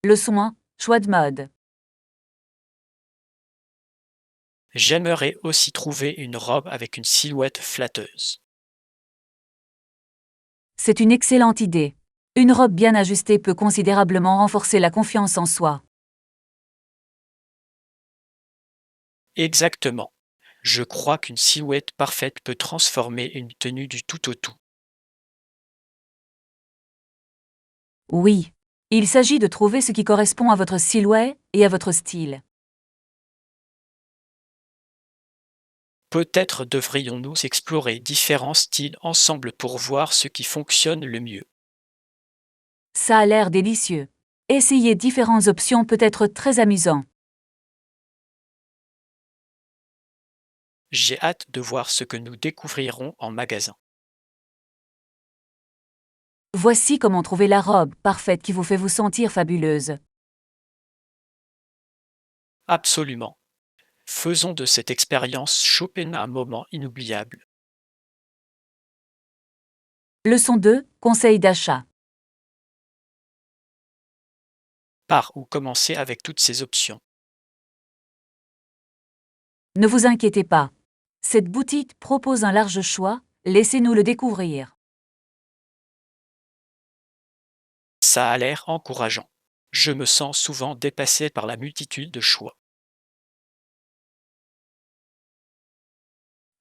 Leçon 1. Choix de mode. J'aimerais aussi trouver une robe avec une silhouette flatteuse. C'est une excellente idée. Une robe bien ajustée peut considérablement renforcer la confiance en soi. Exactement. Je crois qu'une silhouette parfaite peut transformer une tenue du tout au tout. Oui. Il s'agit de trouver ce qui correspond à votre silhouette et à votre style. Peut-être devrions-nous explorer différents styles ensemble pour voir ce qui fonctionne le mieux. Ça a l'air délicieux. Essayer différentes options peut être très amusant. J'ai hâte de voir ce que nous découvrirons en magasin. Voici comment trouver la robe parfaite qui vous fait vous sentir fabuleuse. Absolument. Faisons de cette expérience shopping un moment inoubliable. Leçon 2. Conseil d'achat. Par où commencer avec toutes ces options? Ne vous inquiétez pas. Cette boutique propose un large choix, laissez-nous le découvrir. Ça a l'air encourageant. Je me sens souvent dépassé par la multitude de choix.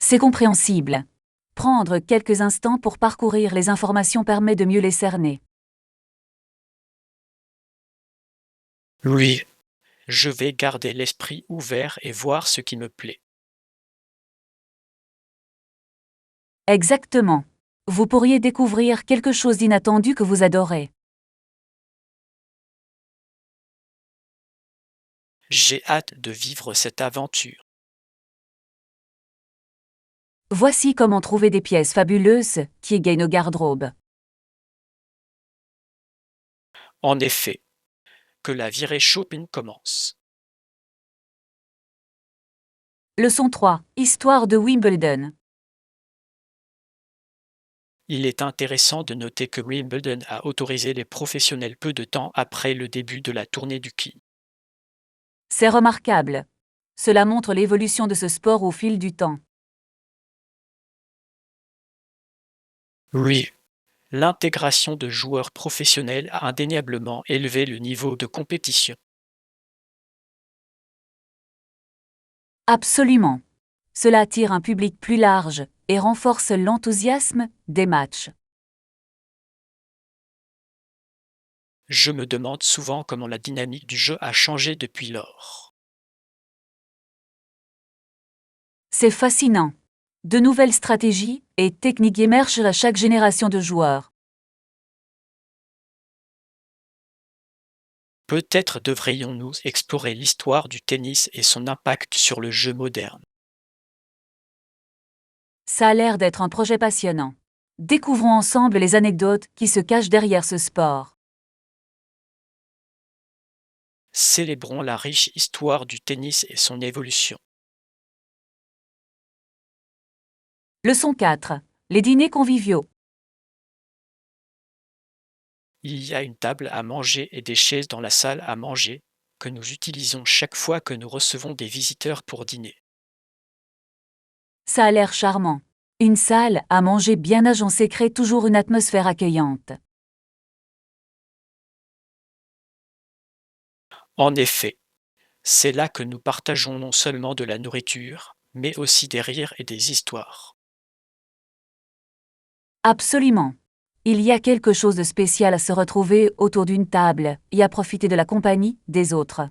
C'est compréhensible. Prendre quelques instants pour parcourir les informations permet de mieux les cerner. Oui, je vais garder l'esprit ouvert et voir ce qui me plaît. Exactement. Vous pourriez découvrir quelque chose d'inattendu que vous adorez. J'ai hâte de vivre cette aventure. Voici comment trouver des pièces fabuleuses qui égayent nos garde-robes. En effet, que la virée shopping commence. Leçon 3. Histoire de Wimbledon. Il est intéressant de noter que Wimbledon a autorisé les professionnels peu de temps après le début de la tournée du King. C'est remarquable. Cela montre l'évolution de ce sport au fil du temps. Oui, l'intégration de joueurs professionnels a indéniablement élevé le niveau de compétition. Absolument. Cela attire un public plus large et renforce l'enthousiasme des matchs. Je me demande souvent comment la dynamique du jeu a changé depuis lors. C'est fascinant. De nouvelles stratégies et techniques émergent à chaque génération de joueurs. Peut-être devrions-nous explorer l'histoire du tennis et son impact sur le jeu moderne. Ça a l'air d'être un projet passionnant. Découvrons ensemble les anecdotes qui se cachent derrière ce sport. Célébrons la riche histoire du tennis et son évolution. Leçon 4. Les dîners conviviaux. Il y a une table à manger et des chaises dans la salle à manger que nous utilisons chaque fois que nous recevons des visiteurs pour dîner. Ça a l'air charmant. Une salle à manger bien agencée crée toujours une atmosphère accueillante. En effet, c'est là que nous partageons non seulement de la nourriture, mais aussi des rires et des histoires. Absolument. Il y a quelque chose de spécial à se retrouver autour d'une table et à profiter de la compagnie des autres.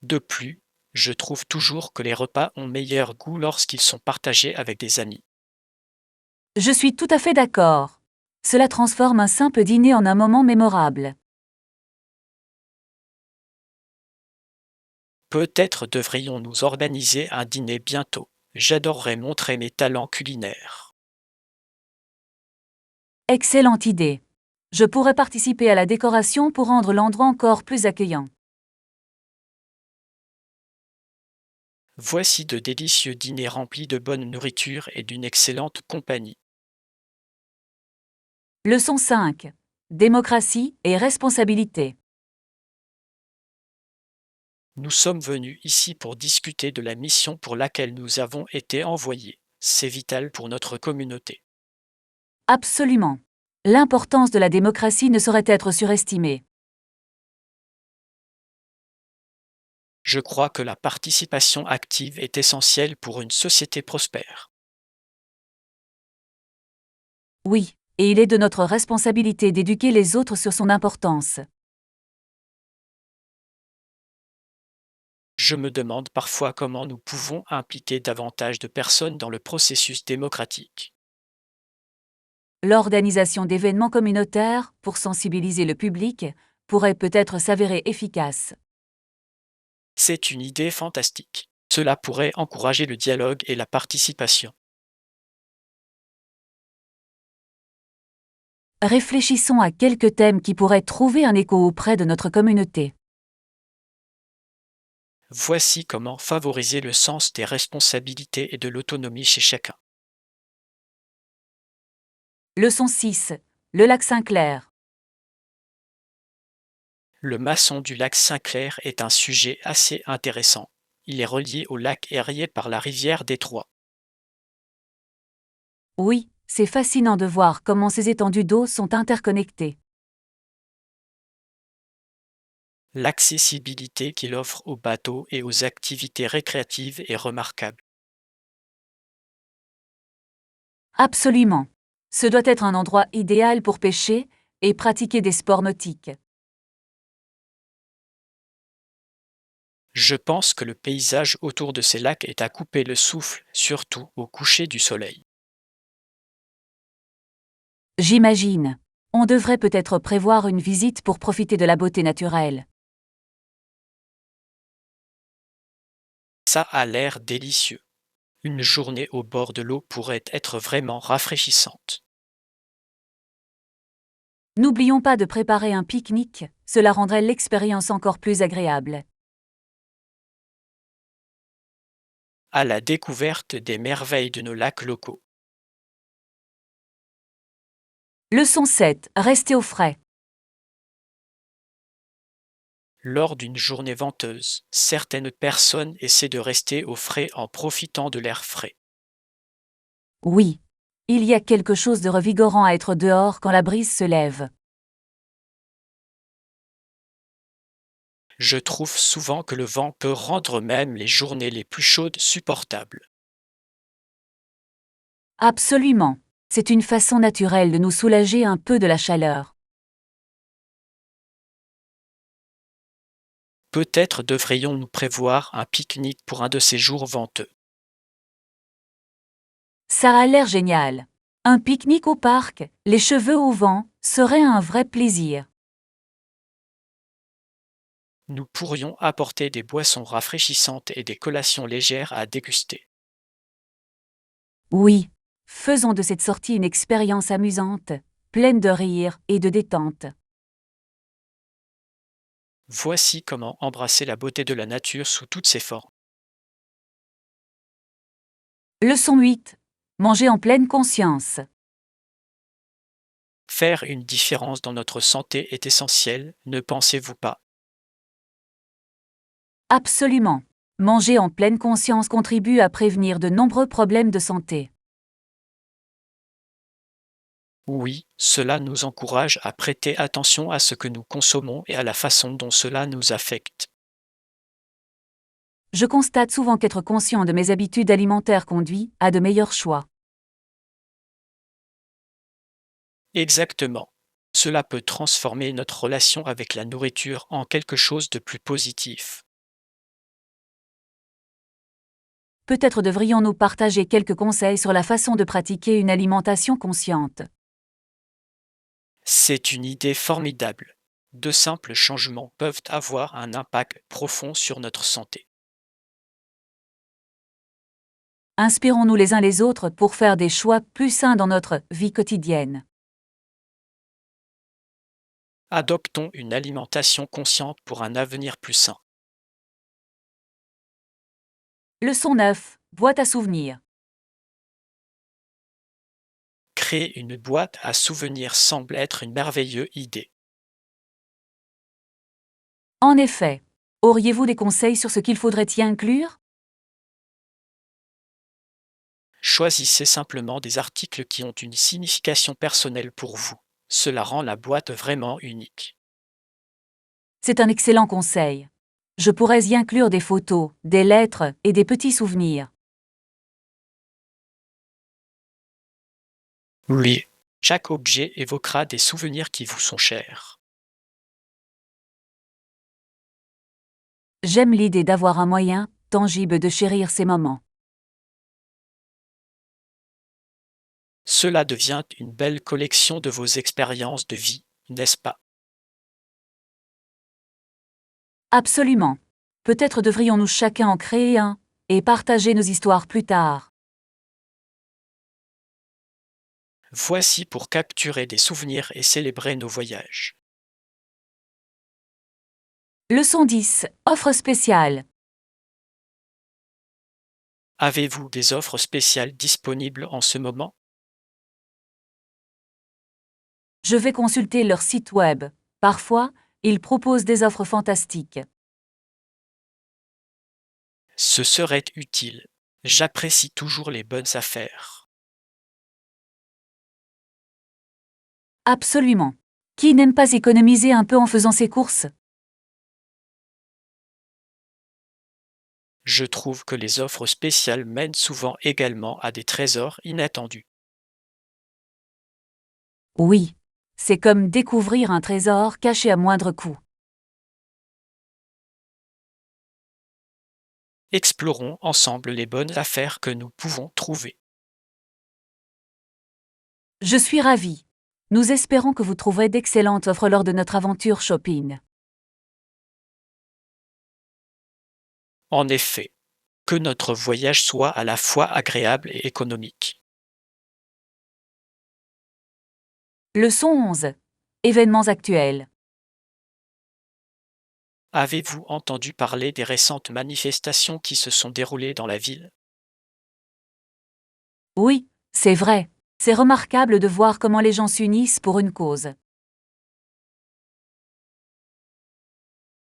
De plus, je trouve toujours que les repas ont meilleur goût lorsqu'ils sont partagés avec des amis. Je suis tout à fait d'accord. Cela transforme un simple dîner en un moment mémorable. Peut-être devrions-nous organiser un dîner bientôt. J'adorerais montrer mes talents culinaires. Excellente idée. Je pourrais participer à la décoration pour rendre l'endroit encore plus accueillant. Voici de délicieux dîners remplis de bonne nourriture et d'une excellente compagnie. Leçon 5. démocratie et responsabilité. Nous sommes venus ici pour discuter de la mission pour laquelle nous avons été envoyés. C'est vital pour notre communauté. Absolument. L'importance de la démocratie ne saurait être surestimée. Je crois que la participation active est essentielle pour une société prospère. Oui, et il est de notre responsabilité d'éduquer les autres sur son importance. Je me demande parfois comment nous pouvons impliquer davantage de personnes dans le processus démocratique. L'organisation d'événements communautaires, pour sensibiliser le public, pourrait peut-être s'avérer efficace. C'est une idée fantastique. Cela pourrait encourager le dialogue et la participation. Réfléchissons à quelques thèmes qui pourraient trouver un écho auprès de notre communauté. Voici comment favoriser le sens des responsabilités et de l'autonomie chez chacun. Leçon 6. Le lac Saint-Clair. Le maçon du lac Saint-Clair est un sujet assez intéressant. Il est relié au lac Erie par la rivière Détroit. Oui, c'est fascinant de voir comment ces étendues d'eau sont interconnectées. L'accessibilité qu'il offre aux bateaux et aux activités récréatives est remarquable. Absolument. Ce doit être un endroit idéal pour pêcher et pratiquer des sports nautiques. Je pense que le paysage autour de ces lacs est à couper le souffle, surtout au coucher du soleil. J'imagine. On devrait peut-être prévoir une visite pour profiter de la beauté naturelle. Ça a l'air délicieux. Une journée au bord de l'eau pourrait être vraiment rafraîchissante. N'oublions pas de préparer un pique-nique, cela rendrait l'expérience encore plus agréable. À la découverte des merveilles de nos lacs locaux. Leçon 7. Rester au frais. Lors d'une journée venteuse, certaines personnes essaient de rester au frais en profitant de l'air frais. Oui. Il y a quelque chose de revigorant à être dehors quand la brise se lève. Je trouve souvent que le vent peut rendre même les journées les plus chaudes supportables. Absolument. C'est une façon naturelle de nous soulager un peu de la chaleur. Peut-être devrions-nous prévoir un pique-nique pour un de ces jours venteux. Ça a l'air génial. Un pique-nique au parc, les cheveux au vent, serait un vrai plaisir. Nous pourrions apporter des boissons rafraîchissantes et des collations légères à déguster. Oui. Faisons de cette sortie une expérience amusante, pleine de rire et de détente. Voici comment embrasser la beauté de la nature sous toutes ses formes. Leçon 8. Manger en pleine conscience. Faire une différence dans notre santé est essentiel, ne pensez-vous pas? Absolument. Manger en pleine conscience contribue à prévenir de nombreux problèmes de santé. Oui, cela nous encourage à prêter attention à ce que nous consommons et à la façon dont cela nous affecte. Je constate souvent qu'être conscient de mes habitudes alimentaires conduit à de meilleurs choix. Exactement. Cela peut transformer notre relation avec la nourriture en quelque chose de plus positif. Peut-être devrions-nous partager quelques conseils sur la façon de pratiquer une alimentation consciente. C'est une idée formidable. De simples changements peuvent avoir un impact profond sur notre santé. Inspirons-nous les uns les autres pour faire des choix plus sains dans notre vie quotidienne. Adoptons une alimentation consciente pour un avenir plus sain. Leçon 9. Boîte à souvenirs. Créer une boîte à souvenirs semble être une merveilleuse idée. En effet, auriez-vous des conseils sur ce qu'il faudrait y inclure? Choisissez simplement des articles qui ont une signification personnelle pour vous. Cela rend la boîte vraiment unique. C'est un excellent conseil. Je pourrais y inclure des photos, des lettres et des petits souvenirs. Oui, chaque objet évoquera des souvenirs qui vous sont chers. J'aime l'idée d'avoir un moyen tangible de chérir ces moments. Cela devient une belle collection de vos expériences de vie, n'est-ce pas? Absolument. Peut-être devrions-nous chacun en créer un et partager nos histoires plus tard. Voici pour capturer des souvenirs et célébrer nos voyages. Leçon 10. Offre spéciale. Avez-vous des offres spéciales disponibles en ce moment? Je vais consulter leur site web. Parfois, ils proposent des offres fantastiques. Ce serait utile. J'apprécie toujours les bonnes affaires. Absolument. Qui n'aime pas économiser un peu en faisant ses courses? Je trouve que les offres spéciales mènent souvent également à des trésors inattendus. Oui. C'est comme découvrir un trésor caché à moindre coût. Explorons ensemble les bonnes affaires que nous pouvons trouver. Je suis ravie. Nous espérons que vous trouverez d'excellentes offres lors de notre aventure shopping. En effet, que notre voyage soit à la fois agréable et économique. Leçon 11. Événements actuels. Avez-vous entendu parler des récentes manifestations qui se sont déroulées dans la ville? Oui, c'est vrai. C'est remarquable de voir comment les gens s'unissent pour une cause.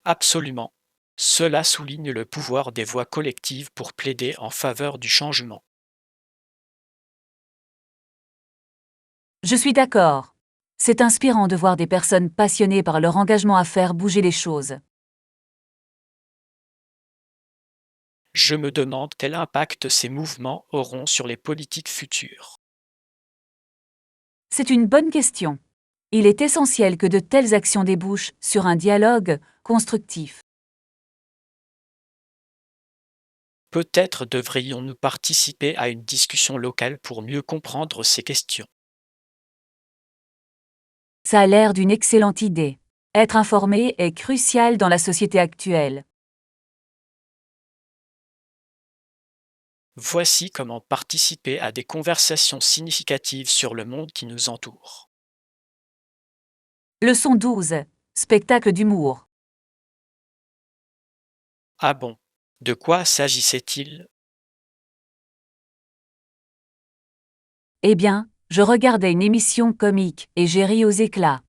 Absolument. Cela souligne le pouvoir des voix collectives pour plaider en faveur du changement. Je suis d'accord. C'est inspirant de voir des personnes passionnées par leur engagement à faire bouger les choses. Je me demande quel impact ces mouvements auront sur les politiques futures. C'est une bonne question. Il est essentiel que de telles actions débouchent sur un dialogue constructif. Peut-être devrions-nous participer à une discussion locale pour mieux comprendre ces questions. Ça a l'air d'une excellente idée. Être informé est crucial dans la société actuelle. Voici comment participer à des conversations significatives sur le monde qui nous entoure. Leçon 12. Spectacle d'humour. Ah bon, de quoi s'agissait-il? Eh bien, je regardais une émission comique et j'ai ri aux éclats.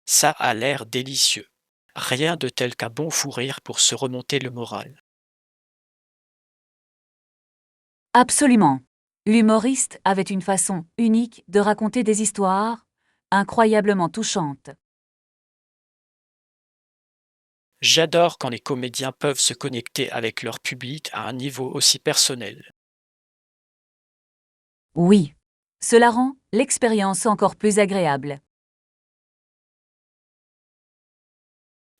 Ça a l'air délicieux. Rien de tel qu'un bon fou rire pour se remonter le moral. Absolument. L'humoriste avait une façon unique de raconter des histoires, incroyablement touchantes. J'adore quand les comédiens peuvent se connecter avec leur public à un niveau aussi personnel. Oui. Cela rend l'expérience encore plus agréable.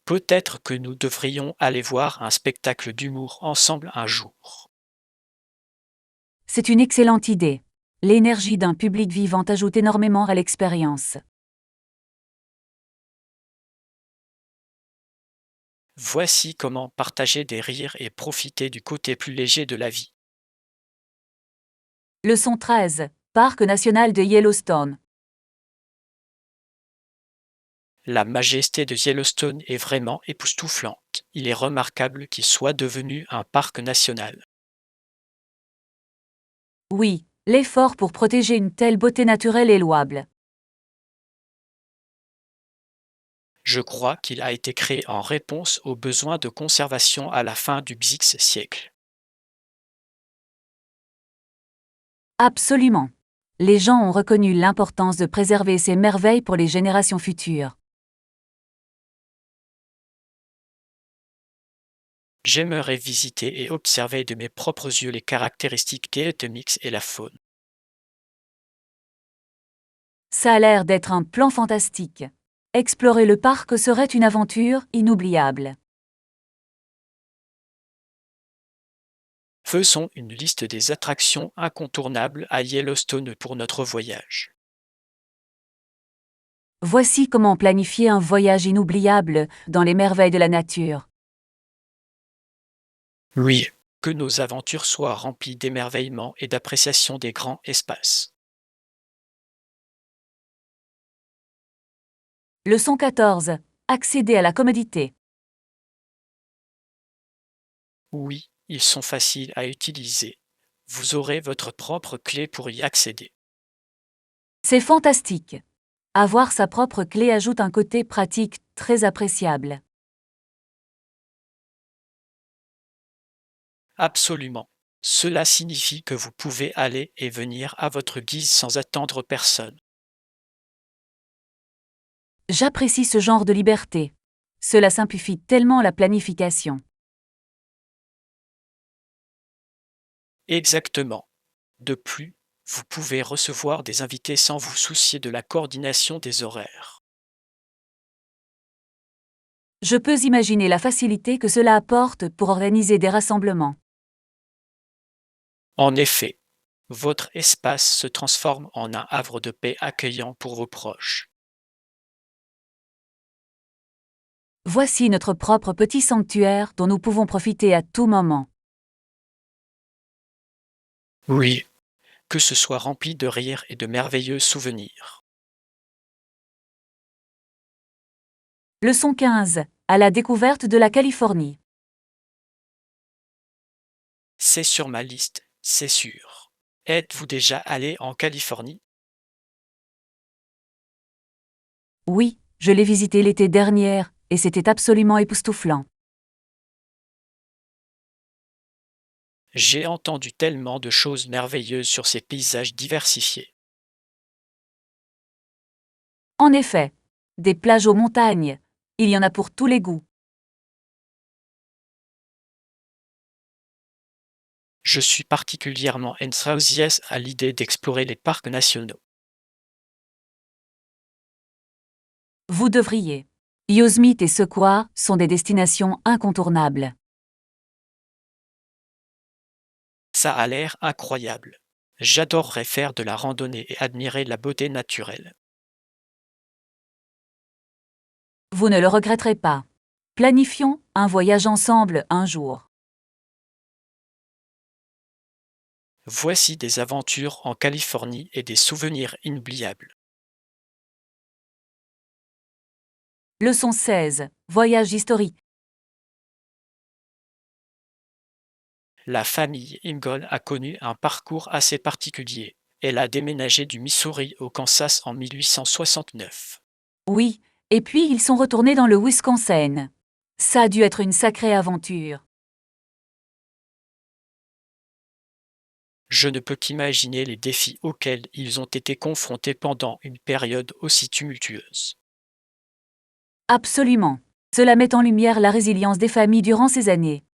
Peut-être que nous devrions aller voir un spectacle d'humour ensemble un jour. C'est une excellente idée. L'énergie d'un public vivant ajoute énormément à l'expérience. Voici comment partager des rires et profiter du côté plus léger de la vie. Leçon 13. Parc national de Yellowstone. La majesté de Yellowstone est vraiment époustouflante. Il est remarquable qu'il soit devenu un parc national. Oui, l'effort pour protéger une telle beauté naturelle est louable. Je crois qu'il a été créé en réponse aux besoins de conservation à la fin du Xe siècle. Absolument. Les gens ont reconnu l'importance de préserver ces merveilles pour les générations futures. J'aimerais visiter et observer de mes propres yeux les caractéristiques géothermiques et la faune. Ça a l'air d'être un plan fantastique. Explorer le parc serait une aventure inoubliable. Faisons une liste des attractions incontournables à Yellowstone pour notre voyage. Voici comment planifier un voyage inoubliable dans les merveilles de la nature. Oui, que nos aventures soient remplies d'émerveillement et d'appréciation des grands espaces. Leçon 14. Accéder à la commodité. Oui, ils sont faciles à utiliser. Vous aurez votre propre clé pour y accéder. C'est fantastique. Avoir sa propre clé ajoute un côté pratique très appréciable. Absolument. Cela signifie que vous pouvez aller et venir à votre guise sans attendre personne. J'apprécie ce genre de liberté. Cela simplifie tellement la planification. Exactement. De plus, vous pouvez recevoir des invités sans vous soucier de la coordination des horaires. Je peux imaginer la facilité que cela apporte pour organiser des rassemblements. En effet, votre espace se transforme en un havre de paix accueillant pour vos proches. Voici notre propre petit sanctuaire dont nous pouvons profiter à tout moment. Oui, que ce soit rempli de rires et de merveilleux souvenirs. Leçon 15. À la découverte de la Californie. C'est sur ma liste, c'est sûr. Êtes-vous déjà allé en Californie? Oui, je l'ai visité l'été dernier, et c'était absolument époustouflant. J'ai entendu tellement de choses merveilleuses sur ces paysages diversifiés. En effet, des plages aux montagnes, il y en a pour tous les goûts. Je suis particulièrement enthousiaste à l'idée d'explorer les parcs nationaux. Vous devriez. Yosemite et Sequoia sont des destinations incontournables. Ça a l'air incroyable. J'adorerais faire de la randonnée et admirer la beauté naturelle. Vous ne le regretterez pas. Planifions un voyage ensemble un jour. Voici des aventures en Californie et des souvenirs inoubliables. Leçon 16. Voyage historique. La famille Ingold a connu un parcours assez particulier. Elle a déménagé du Missouri au Kansas en 1869. Oui, et puis ils sont retournés dans le Wisconsin. Ça a dû être une sacrée aventure. Je ne peux qu'imaginer les défis auxquels ils ont été confrontés pendant une période aussi tumultueuse. Absolument. Cela met en lumière la résilience des familles durant ces années.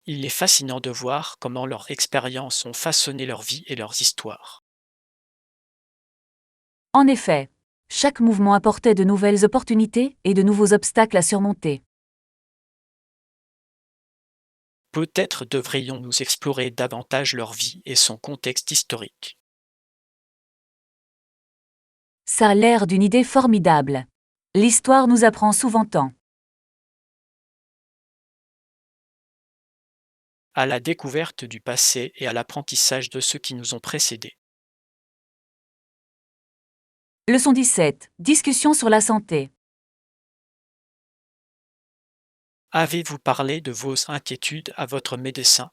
Il est fascinant de voir comment leurs expériences ont façonné leur vie et leurs histoires. En effet, chaque mouvement apportait de nouvelles opportunités et de nouveaux obstacles à surmonter. Peut-être devrions-nous explorer davantage leur vie et son contexte historique. Ça a l'air d'une idée formidable. L'histoire nous apprend souvent tant. À la découverte du passé et à l'apprentissage de ceux qui nous ont précédés. Leçon 17. Discussion sur la santé. Avez-vous parlé de vos inquiétudes à votre médecin?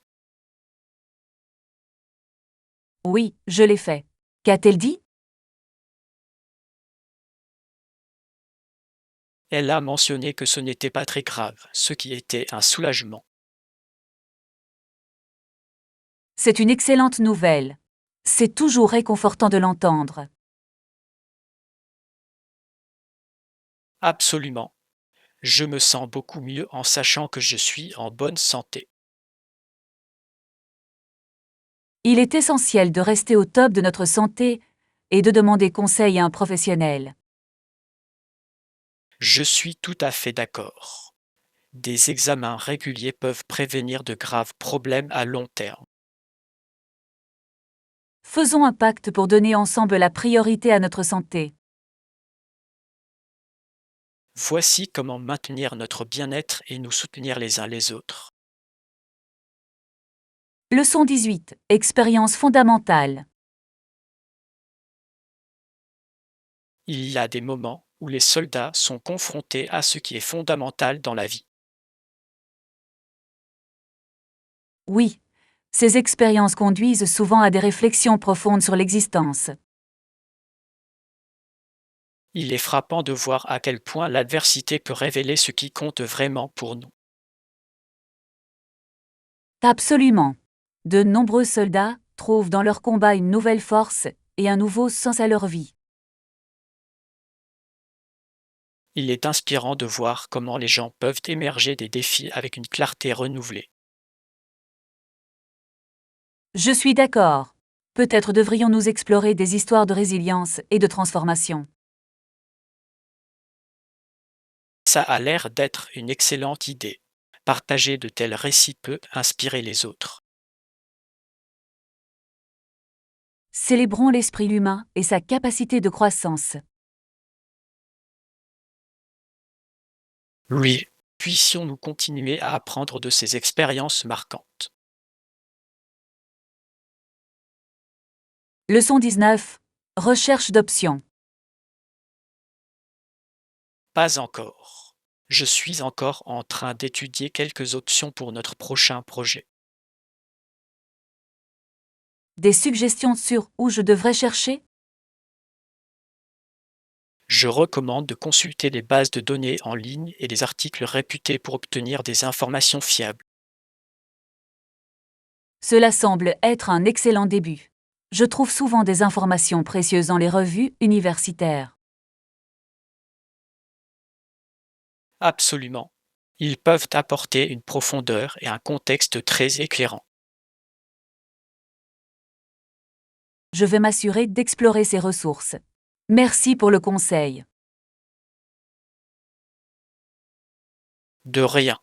Oui, je l'ai fait. Qu'a-t-elle dit? Elle a mentionné que ce n'était pas très grave, ce qui était un soulagement. C'est une excellente nouvelle. C'est toujours réconfortant de l'entendre. Absolument. Je me sens beaucoup mieux en sachant que je suis en bonne santé. Il est essentiel de rester au top de notre santé et de demander conseil à un professionnel. Je suis tout à fait d'accord. Des examens réguliers peuvent prévenir de graves problèmes à long terme. Faisons un pacte pour donner ensemble la priorité à notre santé. Voici comment maintenir notre bien-être et nous soutenir les uns les autres. Leçon 18. Expérience fondamentale. Il y a des moments où les soldats sont confrontés à ce qui est fondamental dans la vie. Oui, ces expériences conduisent souvent à des réflexions profondes sur l'existence. Il est frappant de voir à quel point l'adversité peut révéler ce qui compte vraiment pour nous. Absolument. De nombreux soldats trouvent dans leur combat une nouvelle force et un nouveau sens à leur vie. Il est inspirant de voir comment les gens peuvent émerger des défis avec une clarté renouvelée. Je suis d'accord. Peut-être devrions-nous explorer des histoires de résilience et de transformation. Ça a l'air d'être une excellente idée. Partager de tels récits peut inspirer les autres. Célébrons l'esprit humain et sa capacité de croissance. Oui, puissions-nous continuer à apprendre de ces expériences marquantes. Leçon 19. Recherche d'options. Pas encore. Je suis encore en train d'étudier quelques options pour notre prochain projet. Des suggestions sur où je devrais chercher? Je recommande de consulter les bases de données en ligne et les articles réputés pour obtenir des informations fiables. Cela semble être un excellent début. Je trouve souvent des informations précieuses dans les revues universitaires. Absolument. Ils peuvent apporter une profondeur et un contexte très éclairant. Je vais m'assurer d'explorer ces ressources. Merci pour le conseil. De rien.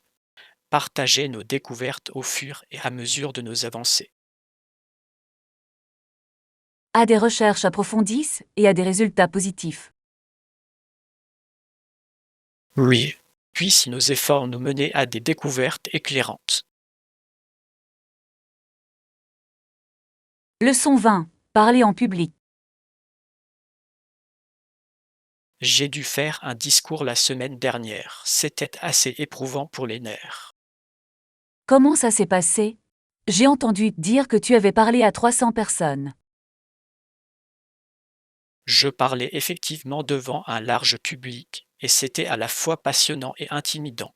Partager nos découvertes au fur et à mesure de nos avancées. À des recherches approfondissent et à des résultats positifs. Oui. Puissent nos efforts nous mener à des découvertes éclairantes. Leçon 20. Parler en public. J'ai dû faire un discours la semaine dernière. C'était assez éprouvant pour les nerfs. Comment ça s'est passé? J'ai entendu dire que tu avais parlé à 300 personnes. Je parlais effectivement devant un large public, et c'était à la fois passionnant et intimidant.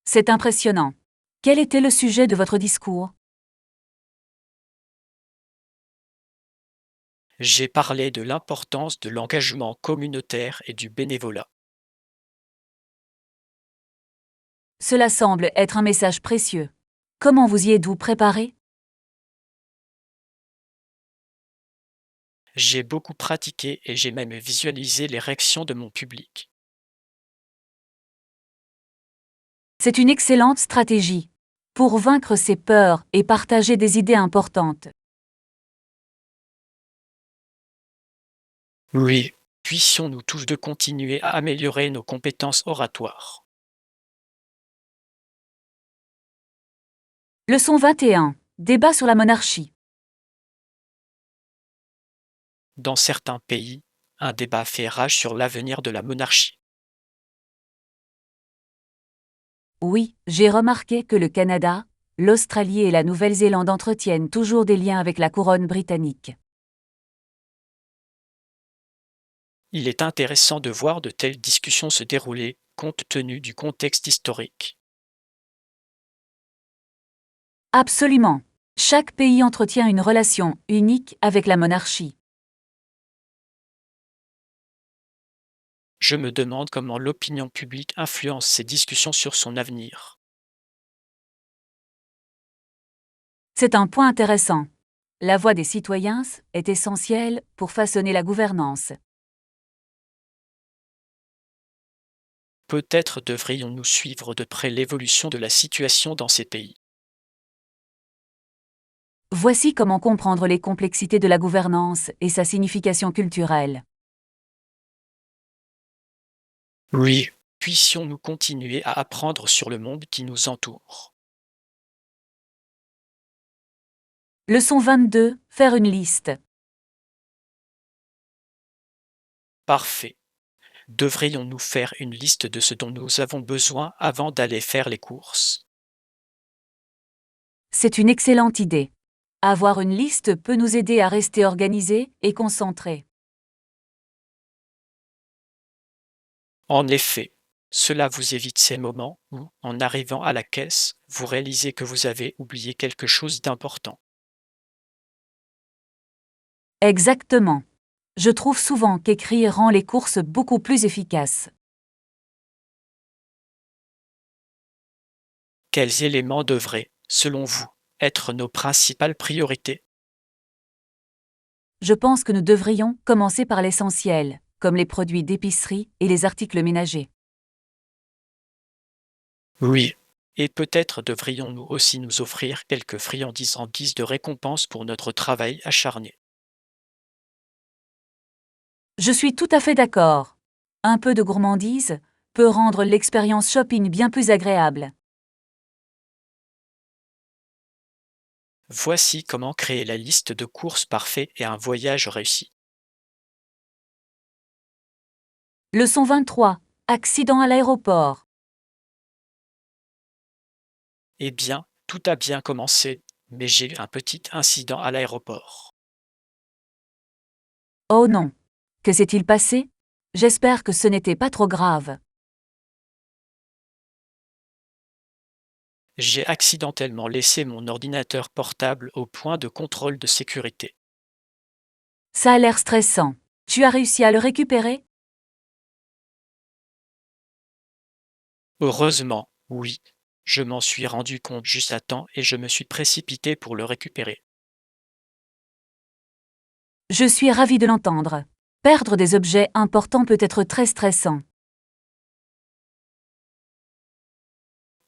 C'est impressionnant. Quel était le sujet de votre discours? J'ai parlé de l'importance de l'engagement communautaire et du bénévolat. Cela semble être un message précieux. Comment vous y êtes-vous préparé? J'ai beaucoup pratiqué et j'ai même visualisé les réactions de mon public. C'est une excellente stratégie pour vaincre ses peurs et partager des idées importantes. Oui, puissions-nous tous deux continuer à améliorer nos compétences oratoires. Leçon 21. Débat sur la monarchie. Dans certains pays, un débat fait rage sur l'avenir de la monarchie. Oui, j'ai remarqué que le Canada, l'Australie et la Nouvelle-Zélande entretiennent toujours des liens avec la couronne britannique. Il est intéressant de voir de telles discussions se dérouler, compte tenu du contexte historique. Absolument. Chaque pays entretient une relation unique avec la monarchie. Je me demande comment l'opinion publique influence ces discussions sur son avenir. C'est un point intéressant. La voix des citoyens est essentielle pour façonner la gouvernance. Peut-être devrions-nous suivre de près l'évolution de la situation dans ces pays. Voici comment comprendre les complexités de la gouvernance et sa signification culturelle. Oui. Puissions-nous continuer à apprendre sur le monde qui nous entoure. Leçon 22. Faire une liste. Parfait. Devrions-nous faire une liste de ce dont nous avons besoin avant d'aller faire les courses? C'est une excellente idée. Avoir une liste peut nous aider à rester organisés et concentrés. En effet, cela vous évite ces moments où, en arrivant à la caisse, vous réalisez que vous avez oublié quelque chose d'important. Exactement. Je trouve souvent qu'écrire rend les courses beaucoup plus efficaces. Quels éléments devraient, selon vous, être nos principales priorités? Je pense que nous devrions commencer par l'essentiel, comme les produits d'épicerie et les articles ménagers. Oui. Et peut-être devrions-nous aussi nous offrir quelques friandises en guise de récompense pour notre travail acharné. Je suis tout à fait d'accord. Un peu de gourmandise peut rendre l'expérience shopping bien plus agréable. Voici comment créer la liste de courses parfait et un voyage réussi. Leçon 23. Accident à l'aéroport. Eh bien, tout a bien commencé, mais j'ai eu un petit incident à l'aéroport. Oh non. Que s'est-il passé? J'espère que ce n'était pas trop grave. J'ai accidentellement laissé mon ordinateur portable au point de contrôle de sécurité. Ça a l'air stressant. Tu as réussi à le récupérer? Heureusement, oui. Je m'en suis rendu compte juste à temps et je me suis précipité pour le récupérer. Je suis ravie de l'entendre. Perdre des objets importants peut être très stressant.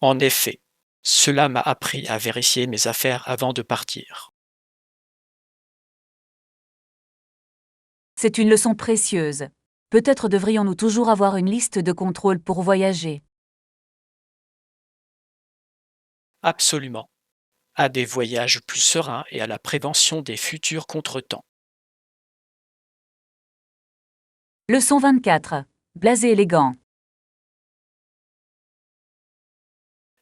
En effet, cela m'a appris à vérifier mes affaires avant de partir. C'est une leçon précieuse. Peut-être devrions-nous toujours avoir une liste de contrôle pour voyager. Absolument. À des voyages plus sereins et à la prévention des futurs contretemps. Leçon 24. Blasé élégant.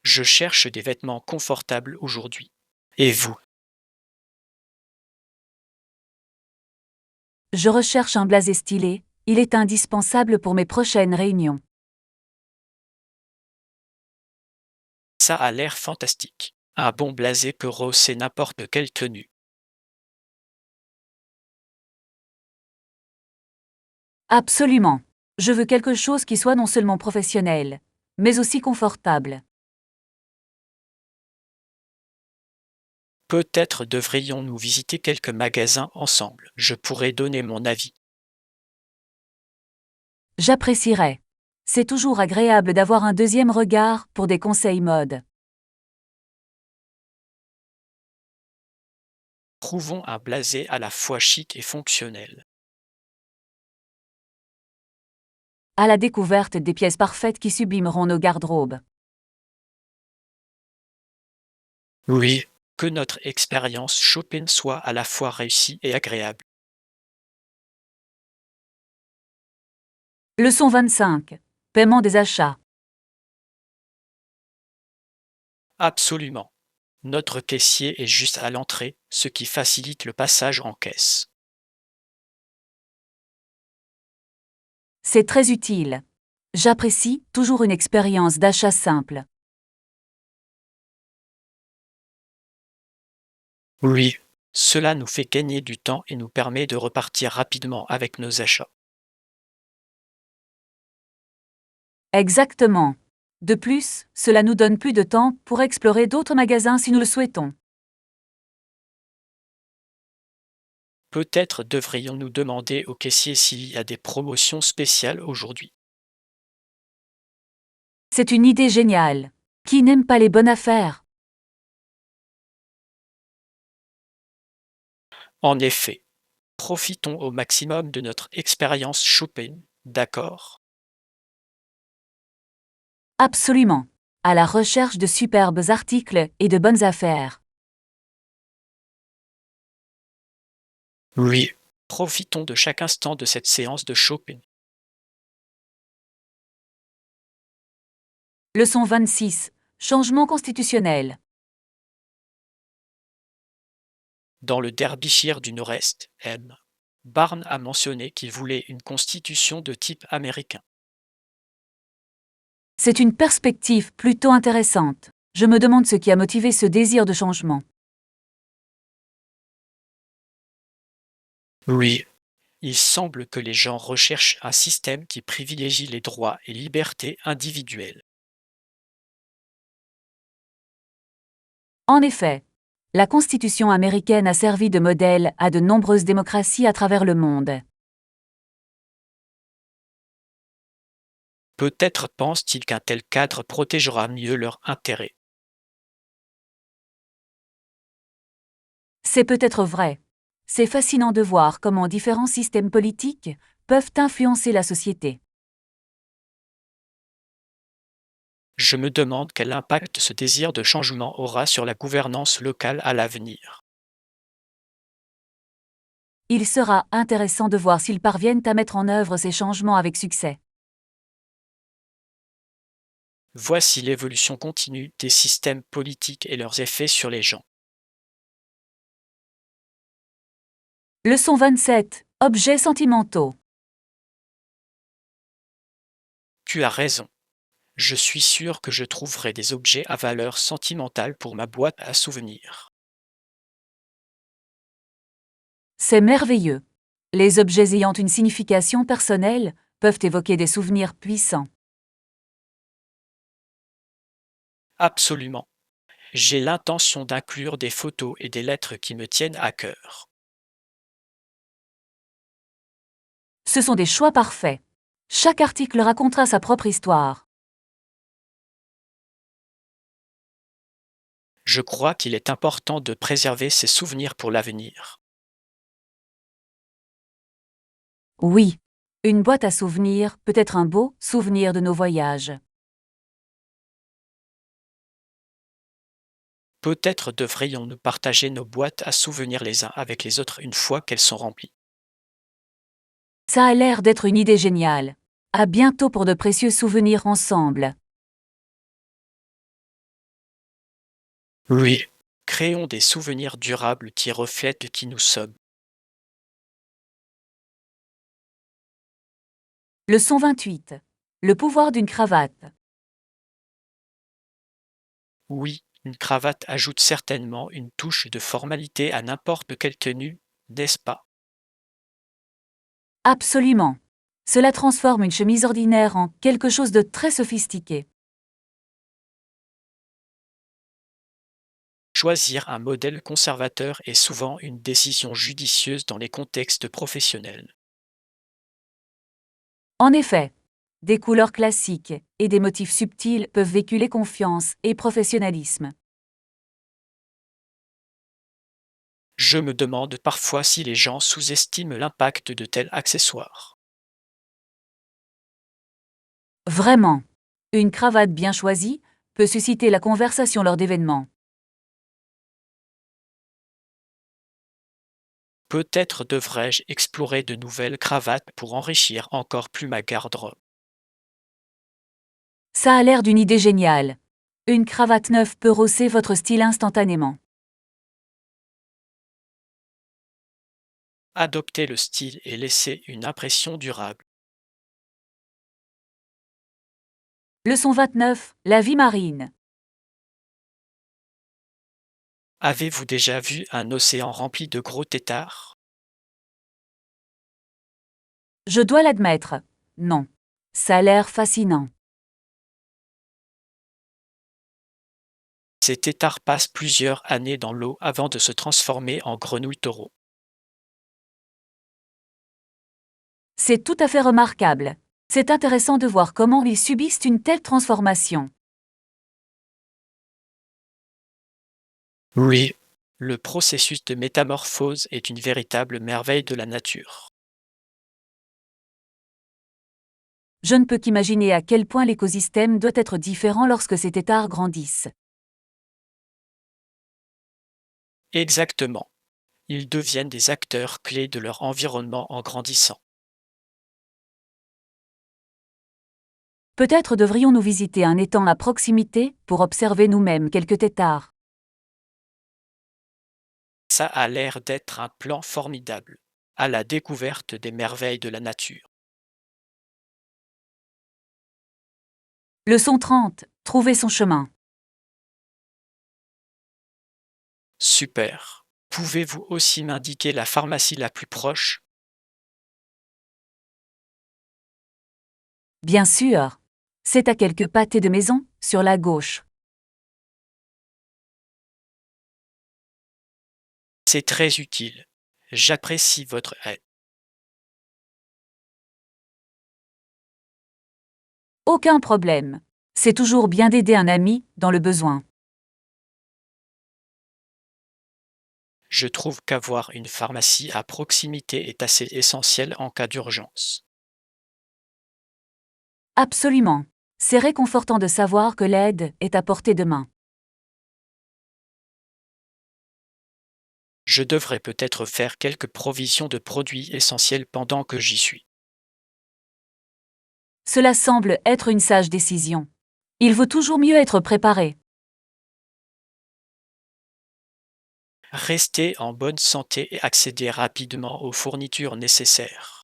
Je cherche des vêtements confortables aujourd'hui. Et vous? Je recherche un blasé stylé. Il est indispensable pour mes prochaines réunions. Ça a l'air fantastique. Un bon blasé peut rehausser n'importe quelle tenue. Absolument. Je veux quelque chose qui soit non seulement professionnel, mais aussi confortable. Peut-être devrions-nous visiter quelques magasins ensemble. Je pourrais donner mon avis. J'apprécierais. C'est toujours agréable d'avoir un deuxième regard pour des conseils mode. Trouvons un blasé à la fois chic et fonctionnel. À la découverte des pièces parfaites qui sublimeront nos garde-robes. Oui, que notre expérience shopping soit à la fois réussie et agréable. Leçon 25. Paiement des achats. Absolument. Notre caissier est juste à l'entrée, ce qui facilite le passage en caisse. C'est très utile. J'apprécie toujours une expérience d'achat simple. Oui, cela nous fait gagner du temps et nous permet de repartir rapidement avec nos achats. Exactement. De plus, cela nous donne plus de temps pour explorer d'autres magasins si nous le souhaitons. Peut-être devrions-nous demander au caissier s'il y a des promotions spéciales aujourd'hui. C'est une idée géniale. Qui n'aime pas les bonnes affaires? En effet, profitons au maximum de notre expérience shopping, d'accord? Absolument. À la recherche de superbes articles et de bonnes affaires. Oui, profitons de chaque instant de cette séance de shopping. Leçon 26. Changement constitutionnel. Dans le Derbyshire du Nord-Est, M. Barnes a mentionné qu'il voulait une constitution de type américain. C'est une perspective plutôt intéressante. Je me demande ce qui a motivé ce désir de changement. Oui, il semble que les gens recherchent un système qui privilégie les droits et libertés individuelles. En effet, la Constitution américaine a servi de modèle à de nombreuses démocraties à travers le monde. Peut-être pensent-ils qu'un tel cadre protégera mieux leurs intérêts. C'est peut-être vrai. C'est fascinant de voir comment différents systèmes politiques peuvent influencer la société. Je me demande quel impact ce désir de changement aura sur la gouvernance locale à l'avenir. Il sera intéressant de voir s'ils parviennent à mettre en œuvre ces changements avec succès. Voici l'évolution continue des systèmes politiques et leurs effets sur les gens. Leçon 27. Objets sentimentaux. Tu as raison. Je suis sûr que je trouverai des objets à valeur sentimentale pour ma boîte à souvenirs. C'est merveilleux. Les objets ayant une signification personnelle peuvent évoquer des souvenirs puissants. Absolument. J'ai l'intention d'inclure des photos et des lettres qui me tiennent à cœur. Ce sont des choix parfaits. Chaque article racontera sa propre histoire. Je crois qu'il est important de préserver ces souvenirs pour l'avenir. Oui, une boîte à souvenirs peut être un beau souvenir de nos voyages. Peut-être devrions-nous partager nos boîtes à souvenirs les uns avec les autres une fois qu'elles sont remplies. Ça a l'air d'être une idée géniale. À bientôt pour de précieux souvenirs ensemble. Oui, créons des souvenirs durables qui reflètent qui nous sommes. Leçon 28. Le pouvoir d'une cravate. Oui, une cravate ajoute certainement une touche de formalité à n'importe quelle tenue, n'est-ce pas? Absolument. Cela transforme une chemise ordinaire en quelque chose de très sophistiqué. Choisir un modèle conservateur est souvent une décision judicieuse dans les contextes professionnels. En effet, des couleurs classiques et des motifs subtils peuvent véhiculer confiance et professionnalisme. Je me demande parfois si les gens sous-estiment l'impact de tels accessoires. Vraiment. Une cravate bien choisie peut susciter la conversation lors d'événements. Peut-être devrais-je explorer de nouvelles cravates pour enrichir encore plus ma garde-robe. Ça a l'air d'une idée géniale. Une cravate neuve peut rehausser votre style instantanément. Adoptez le style et laissez une impression durable. Leçon 29. La vie marine. Avez-vous déjà vu un océan rempli de gros têtards? Je dois l'admettre. Non. Ça a l'air fascinant. Ces têtards passent plusieurs années dans l'eau avant de se transformer en grenouilles taureaux. C'est tout à fait remarquable. C'est intéressant de voir comment ils subissent une telle transformation. Oui, le processus de métamorphose est une véritable merveille de la nature. Je ne peux qu'imaginer à quel point l'écosystème doit être différent lorsque ces têtards grandissent. Exactement. Ils deviennent des acteurs clés de leur environnement en grandissant. Peut-être devrions-nous visiter un étang à proximité pour observer nous-mêmes quelques têtards. Ça a l'air d'être un plan formidable, à la découverte des merveilles de la nature. Leçon 30. Trouver son chemin. Super. Pouvez-vous aussi m'indiquer la pharmacie la plus proche? Bien sûr. C'est à quelques pâtés de maison, sur la gauche. C'est très utile. J'apprécie votre aide. Aucun problème. C'est toujours bien d'aider un ami dans le besoin. Je trouve qu'avoir une pharmacie à proximité est assez essentiel en cas d'urgence. Absolument. C'est réconfortant de savoir que l'aide est à portée de main. Je devrais peut-être faire quelques provisions de produits essentiels pendant que j'y suis. Cela semble être une sage décision. Il vaut toujours mieux être préparé. Restez en bonne santé et accédez rapidement aux fournitures nécessaires.